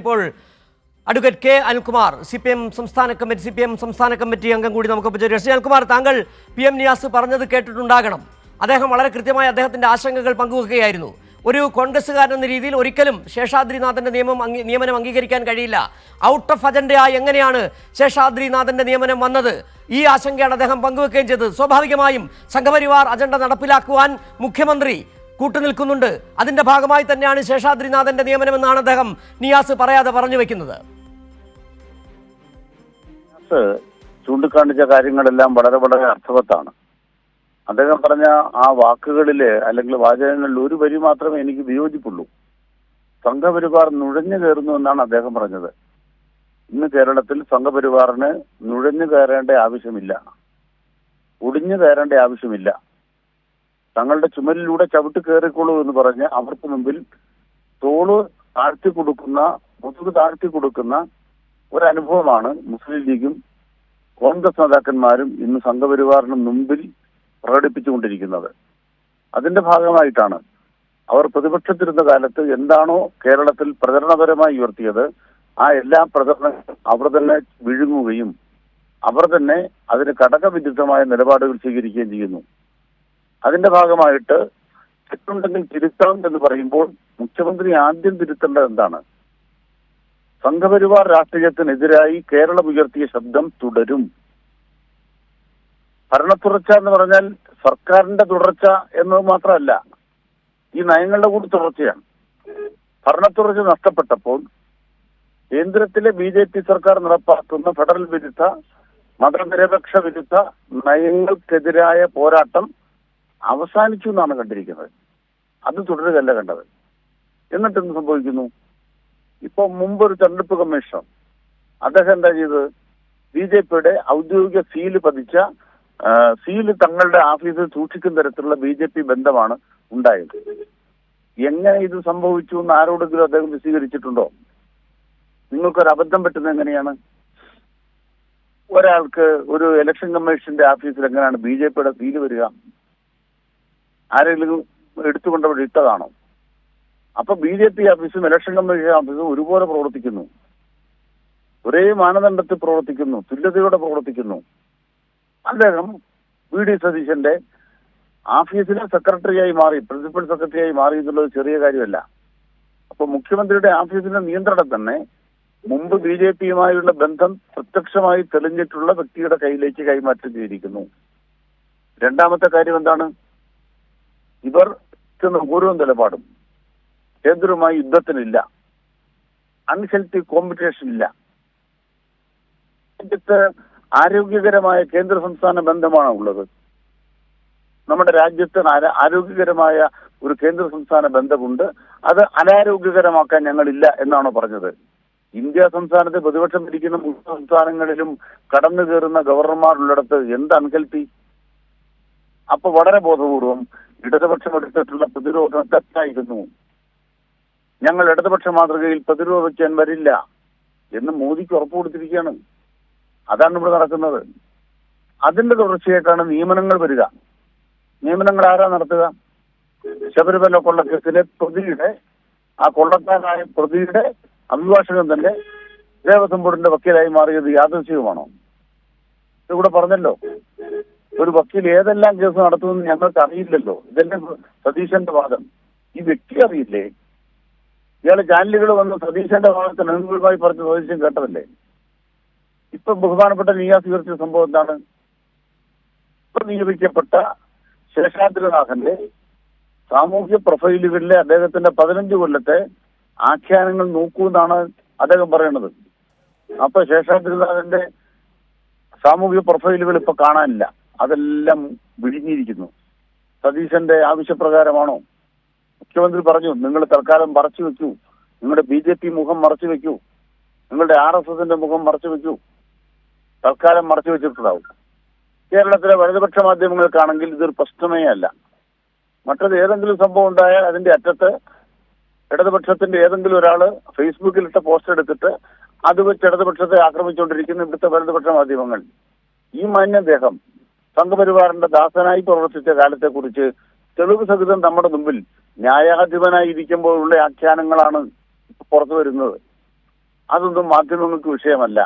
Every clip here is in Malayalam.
ഇപ്പോൾ അഡ്വക്കേറ്റ് കെ അനിൽകുമാർ സിപിഎം സംസ്ഥാന കമ്മിറ്റി അംഗം കൂടി നമുക്ക് ചേരുന്നു. അനിൽകുമാർ, താങ്കൾ PM നിയാസ് പറഞ്ഞത് കേട്ടിട്ടുണ്ടാകണം. അദ്ദേഹം വളരെ കൃത്യമായി അദ്ദേഹത്തിന്റെ ആശങ്കകൾ പങ്കുവെക്കുകയായിരുന്നു. ഒരു കോൺഗ്രസ്സുകാരൻ എന്ന രീതിയിൽ ഒരിക്കലും ശേഷാദ്രിനാഥന്റെ നിയമനം അംഗീകരിക്കാൻ കഴിയില്ല. ഔട്ട് ഓഫ് അജണ്ടയായി എങ്ങനെയാണ് ശേഷാദ്രിനാഥന്റെ നിയമനം വന്നത്? ഈ ആശങ്കയാണ് അദ്ദേഹം പങ്കുവെക്കുകയും ചെയ്തത്. സ്വാഭാവികമായും സംഘപരിവാർ അജണ്ട നടപ്പിലാക്കുവാൻ മുഖ്യമന്ത്രി കൂട്ടുനിൽക്കുന്നുണ്ട്. അതിന്റെ ഭാഗമായി തന്നെയാണ് ശേഷാദ്രിനാഥന്റെ നിയമനമെന്നാണ് അദ്ദേഹം നിയാസ് പറയാതെ പറഞ്ഞു വെക്കുന്നത്. ചൂണ്ടിക്കാണിച്ച കാര്യങ്ങളെല്ലാം വളരെ വളരെ അർത്ഥവത്താണ്. അദ്ദേഹം പറഞ്ഞ ആ വാക്കുകളില് അല്ലെങ്കിൽ വാചകങ്ങളിൽ ഒരു വരി മാത്രമേ എനിക്ക് വിയോജിപ്പുള്ളൂ. സംഘപരിവാർ നുഴഞ്ഞു കയറുന്നു എന്നാണ് അദ്ദേഹം പറഞ്ഞത്. ഇന്ന് കേരളത്തിൽ സംഘപരിവാറിന് നുഴഞ്ഞു കയറേണ്ട ആവശ്യമില്ല, ഒടിഞ്ഞു കയറേണ്ട ആവശ്യമില്ല. തങ്ങളുടെ ചുമലിലൂടെ ചവിട്ട് കയറിക്കൊള്ളൂ എന്ന് പറഞ്ഞ് അവർക്ക് മുമ്പിൽ തോള് താഴ്ത്തി കൊടുക്കുന്ന, മുതുക് താഴ്ത്തി കൊടുക്കുന്ന ഒരനുഭവമാണ് മുസ്ലിം ലീഗും കോൺഗ്രസ് നേതാക്കന്മാരും ഇന്ന് സംഘപരിവാറിന് മുമ്പിൽ പ്രകടിപ്പിച്ചുകൊണ്ടിരിക്കുന്നത്. അതിന്റെ ഭാഗമായിട്ടാണ് അവർ പ്രതിപക്ഷത്തിരുന്ന കാലത്ത് എന്താണോ കേരളത്തിൽ പ്രചരണപരമായി ഉയർത്തിയത് ആ എല്ലാ പ്രചരണങ്ങളും അവർ തന്നെ വിഴുങ്ങുകയും അവർ തന്നെ അതിന് ഘടകവിരുദ്ധമായ നിലപാടുകൾ സ്വീകരിക്കുകയും ചെയ്യുന്നു. അതിന്റെ ഭാഗമായിട്ട് തെറ്റുണ്ടെങ്കിൽ തിരുത്താം എന്ന് പറയുമ്പോൾ മുഖ്യമന്ത്രി ആദ്യം തിരുത്തേണ്ടത് എന്താണ്? സംഘപരിവാർ രാഷ്ട്രീയത്തിനെതിരായി കേരളം ഉയർത്തിയ ശബ്ദം തുടരും. ഭരണത്തുടർച്ച എന്ന് പറഞ്ഞാൽ സർക്കാരിന്റെ തുടർച്ച എന്നത് മാത്രമല്ല, ഈ നയങ്ങളുടെ കൂടി തുടർച്ചയാണ്. ഭരണത്തുടർച്ച നഷ്ടപ്പെട്ടപ്പോൾ കേന്ദ്രത്തിലെ BJP സർക്കാർ നടപ്പാക്കുന്ന ഫെഡറൽ വിരുദ്ധ, മതനിരപേക്ഷ വിരുദ്ധ നയങ്ങൾക്കെതിരായ പോരാട്ടം അവസാനിച്ചു എന്നാണ് കണ്ടിരിക്കുന്നത്. അത് തുടരുകയല്ല കണ്ടത്. എന്നിട്ട് എന്ത് സംഭവിക്കുന്നു? ഇപ്പൊ മുമ്പൊരു തെരഞ്ഞെടുപ്പ് കമ്മീഷണർ അദ്ദേഹം എന്താ ചെയ്തത്? BJPയുടെ ഔദ്യോഗിക സീല് പതിച്ച സീല് തങ്ങളുടെ ഓഫീസിൽ സൂക്ഷിക്കുന്ന തരത്തിലുള്ള BJP ബന്ധമാണ് ഉണ്ടായത്. എങ്ങനെ ഇത് സംഭവിച്ചു എന്ന് ആരോടെങ്കിലും അദ്ദേഹം വിശദീകരിച്ചിട്ടുണ്ടോ? നിങ്ങൾക്കൊരു അബദ്ധം പറ്റുന്നത് എങ്ങനെയാണ്? ഒരാൾക്ക് ഒരു ഇലക്ഷൻ കമ്മീഷന്റെ ഓഫീസിൽ എങ്ങനെയാണ് BJPയുടെ സീല് വരിക? ആരെങ്കിലും എടുത്തുകൊണ്ടവിടെ ഇട്ടതാണോ? അപ്പൊ BJP ഓഫീസും ഇലക്ഷൻ കമ്മീഷൻ ഓഫീസും ഒരുപോലെ പ്രവർത്തിക്കുന്നു, ഒരേ മാനദണ്ഡത്തിൽ പ്രവർത്തിക്കുന്നു, തുല്യതയോടെ പ്രവർത്തിക്കുന്നു. അദ്ദേഹം VD സതീശന്റെ ഓഫീസിലെ സെക്രട്ടറിയായി മാറി, പ്രിൻസിപ്പൽ സെക്രട്ടറിയായി മാറി എന്നുള്ളത് ചെറിയ കാര്യമല്ല. അപ്പൊ മുഖ്യമന്ത്രിയുടെ ഓഫീസിന്റെ നിയന്ത്രണം തന്നെ മുമ്പ് BJPയുമായുള്ള ബന്ധം പ്രത്യക്ഷമായി തെളിഞ്ഞിട്ടുള്ള വ്യക്തിയുടെ കയ്യിലേക്ക് കൈമാറ്റം ചെയ്തിരിക്കുന്നു. രണ്ടാമത്തെ കാര്യം എന്താണ്? ഇവർ ഓരോ നിലപാടും കേന്ദ്രവുമായി യുദ്ധത്തിനില്ല, അൺഹെൽത്തി കോമ്പറ്റീഷൻ ഇല്ല. രാജ്യത്ത് ആരോഗ്യകരമായ കേന്ദ്ര സംസ്ഥാന ബന്ധമാണ് ഉള്ളത്. നമ്മുടെ രാജ്യത്ത് ആരോഗ്യകരമായ ഒരു കേന്ദ്ര സംസ്ഥാന ബന്ധമുണ്ട്. അത് അനാരോഗ്യകരമാക്കാൻ ഞങ്ങളില്ല എന്നാണോ പറഞ്ഞത്? ഇന്ത്യ സംസ്ഥാനത്ത് പ്രതിപക്ഷം ഭരിക്കുന്ന മുഴുവൻ സംസ്ഥാനങ്ങളിലും കടന്നു കയറുന്ന ഗവർണർമാരുള്ളിടത്ത് എന്ത് അൺഹെൽത്തി? അപ്പൊ വളരെ ബോധപൂർവം ഇടതുപക്ഷം എടുത്തിട്ടുള്ള പ്രതിരോധം തെറ്റായിരുന്നു. ഞങ്ങൾ ഇടതുപക്ഷ മാതൃകയിൽ പ്രതിരോധിക്കാൻ വരില്ല എന്ന് മോദിക്ക് ഉറപ്പ് കൊടുത്തിരിക്കുകയാണ്. അതാണ് ഇവിടെ നടക്കുന്നത്. അതിന്റെ തുടർച്ചയായിട്ടാണ് നിയമനങ്ങൾ വരിക. നിയമനങ്ങൾ ആരാ നടത്തുക? ശബരിമല കൊള്ളക്കേസിലെ പ്രതിയുടെ, ആ കൊള്ളക്കാരായ പ്രതിയുടെ അഭിഭാഷകൻ തന്നെ ദേവസ്വം ബോർഡിന്റെ വക്കീലായി മാറിയത് യാദൃശ്ചികമാണോ? ഇതിവിടെ പറഞ്ഞല്ലോ, ഒരു വക്കീൽ ഏതെല്ലാം കേസ് നടത്തുമെന്ന് ഞങ്ങൾക്ക് അറിയില്ലല്ലോ. ഇതല്ലേ സതീശന്റെ വാദം. ഈ വ്യക്തി അറിയില്ലേ? ഇയാള് ചാനലുകൾ വന്ന് സതീശന്റെ വാദത്തിന് അനുകൂലമായി പറഞ്ഞ സതീശൻ കേട്ടതല്ലേ? ഇപ്പൊ ബഹുമാനപ്പെട്ട നിയാസ് ഉയർത്തിയ സംഭവം എന്താണ്? ഇപ്പൊ നിയമിക്കപ്പെട്ട ശേഷാദ്രിനാഥന്റെ സാമൂഹ്യ പ്രൊഫൈലുകളിലെ അദ്ദേഹത്തിന്റെ 15 കൊല്ലത്തെ ആഖ്യാനങ്ങൾ നോക്കൂ എന്നാണ് അദ്ദേഹം പറയുന്നത്. അപ്പൊ ശേഷാദ്രിനാഥന്റെ സാമൂഹ്യ പ്രൊഫൈലുകൾ ഇപ്പൊ കാണാനില്ല, അതെല്ലാം വിഴിഞ്ഞിരിക്കുന്നു. സതീശന്റെ ആവശ്യപ്രകാരമാണോ? മുഖ്യമന്ത്രി പറഞ്ഞു, നിങ്ങൾ തൽക്കാലം മറച്ചു വെക്കൂ, നിങ്ങളുടെ BJP മുഖം മറച്ചു വെക്കൂ, നിങ്ങളുടെ RSSന്റെ മുഖം മറച്ചു വെക്കൂ. തൽക്കാലം മറച്ചു വെച്ചിട്ടുണ്ടാവും. കേരളത്തിലെ വലതുപക്ഷ മാധ്യമങ്ങൾക്കാണെങ്കിൽ ഇതൊരു പ്രശ്നമേ അല്ല. മറ്റത് ഏതെങ്കിലും സംഭവം ഉണ്ടായാൽ അതിന്റെ അറ്റത്ത് ഇടതുപക്ഷത്തിന്റെ ഏതെങ്കിലും ഒരാള് ഫേസ്ബുക്കിലിട്ട പോസ്റ്റ് എടുത്തിട്ട് അത് വെച്ച് ഇടതുപക്ഷത്തെ ആക്രമിച്ചുകൊണ്ടിരിക്കുന്ന ഇവിടുത്തെ വലതുപക്ഷ മാധ്യമങ്ങൾ. ഈ മാന്യദേഹം സംഘപരിവാറിന്റെ ദാസനായി പ്രവർത്തിച്ച കാലത്തെക്കുറിച്ച് തെളിവ് സഹിതം നമ്മുടെ മുമ്പിൽ ന്യായാധിപനായിരിക്കുമ്പോഴുള്ള ആഖ്യാനങ്ങളാണ് പുറത്തു വരുന്നത്. അതൊന്നും മാധ്യമങ്ങൾക്ക് വിഷയമല്ല.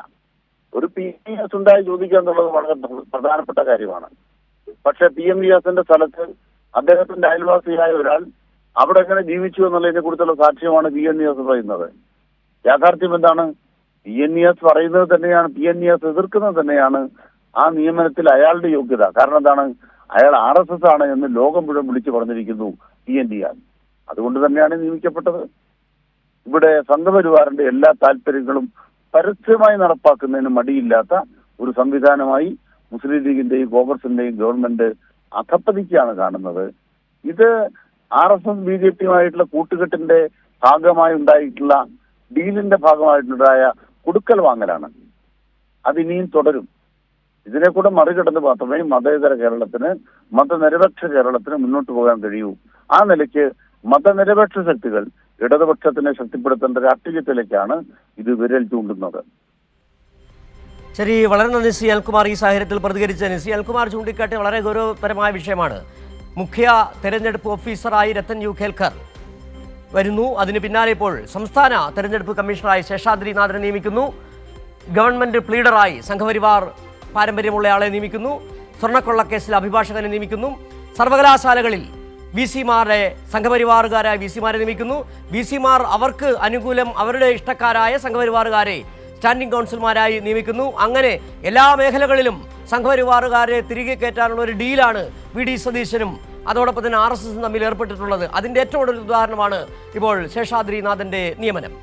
ഒരു PMVS ഉണ്ടായി ചോദിക്കുക എന്നുള്ളത് വളരെ പ്രധാനപ്പെട്ട കാര്യമാണ്. പക്ഷെ PMVSന്റെ സ്ഥലത്ത് അദ്ദേഹത്തിന്റെ അയൽവാസിയായ ഒരാൾ അവിടെ എങ്ങനെ ജീവിച്ചു എന്നുള്ളതിനെ കുറിച്ചുള്ള സാക്ഷ്യമാണ് PMVS പറയുന്നത്. യാഥാർത്ഥ്യം എന്താണ്? PMVS പറയുന്നത് തന്നെയാണ്, PMVS എതിർക്കുന്നത് തന്നെയാണ് ആ നിയമനത്തിൽ അയാളുടെ യോഗ്യത. കാരണം എന്താണ്? അയാൾ RSS ആണ് എന്ന് ലോകം മുഴുവൻ വിളിച്ചു പറഞ്ഞിരിക്കുന്നു PMVS. അതുകൊണ്ട് തന്നെയാണ് നിയമിക്കപ്പെട്ടത്. ഇവിടെ സംഘപരിവാറിന്റെ എല്ലാ താല്പര്യങ്ങളും പരസ്യമായി നടപ്പാക്കുന്നതിന് മടിയില്ലാത്ത ഒരു സംവിധാനമായി മുസ്ലിം ലീഗിന്റെയും കോൺഗ്രസിന്റെയും ഗവൺമെന്റ് അധപ്പതിക്കാണ് കാണുന്നത്. ഇത് RSS BJPയുമായിട്ടുള്ള കൂട്ടുകെട്ടിന്റെ ഭാഗമായി ഉണ്ടായിട്ടുള്ള ഡീലിന്റെ ഭാഗമായിട്ടുണ്ടായ കൊടുക്കൽ വാങ്ങലാണ്. അതിനിയും തുടരും. ഇതിനെ കൂടെ മറികടന്ന് മാത്രമേ മതേതര കേരളത്തിന്, മതനിരപേക്ഷ കേരളത്തിന് മുന്നോട്ട് പോകാൻ കഴിയൂ. ആ നിലയ്ക്ക് മതനിരപേക്ഷ ശക്തികൾ ഇടതുപക്ഷത്തിനെ ശക്തിപ്പെടുത്തേണ്ട രാഷ്ട്രീയത്തിലേക്കാണ് ഇത് വിരൽ ചൂണ്ടുന്നത്. ശരി, വളരെ നന്ദി ശ്രീ അനിൽകുമാർ ഈ സാഹചര്യത്തിൽ പ്രതികരിച്ചതിന്. ശ്രീ അനിൽകുമാർ ചൂണ്ടിക്കാട്ടിയ വളരെ ഗൗരവപരമായ വിഷയമാണ്. മുഖ്യ തെരഞ്ഞെടുപ്പ് ഓഫീസറായി രത്തൻ യു ഖേൽക്കർ വരുന്നു. അതിന് പിന്നാലെ ഇപ്പോൾ സംസ്ഥാന തെരഞ്ഞെടുപ്പ് കമ്മീഷണറായി ശേഷാദ്രിനാഥനെ നിയമിക്കുന്നു. ഗവൺമെന്റ് പ്ലീഡറായി സംഘപരിവാർ പാരമ്പര്യമുള്ളയാളെ നിയമിക്കുന്നു. സ്വർണ്ണക്കൊള്ളക്കേസിൽ അഭിഭാഷകനെ നിയമിക്കുന്നു. സർവകലാശാലകളിൽ VC-മാരെ സംഘപരിവാറുകാരായ VC-മാരെ നിയമിക്കുന്നു. VC-മാർ അവർക്ക് അനുകൂലം അവരുടെ ഇഷ്ടക്കാരായ സംഘപരിവാറുകാരെ സ്റ്റാൻഡിംഗ് കൗൺസിൽമാരായി നിയമിക്കുന്നു. അങ്ങനെ എല്ലാ മേഖലകളിലും സംഘപരിവാറുകാരെ തിരികെ കയറ്റാനുള്ള ഒരു ഡീലാണ് VD സതീശനും അതോടൊപ്പം തന്നെ RSSും തമ്മിൽ ഏർപ്പെട്ടിട്ടുള്ളത്. അതിൻ്റെ ഏറ്റവും കൂടുതൽ ഉദാഹരണമാണ് ഇപ്പോൾ ശേഷാദ്രിനാഥൻ്റെ നിയമനം.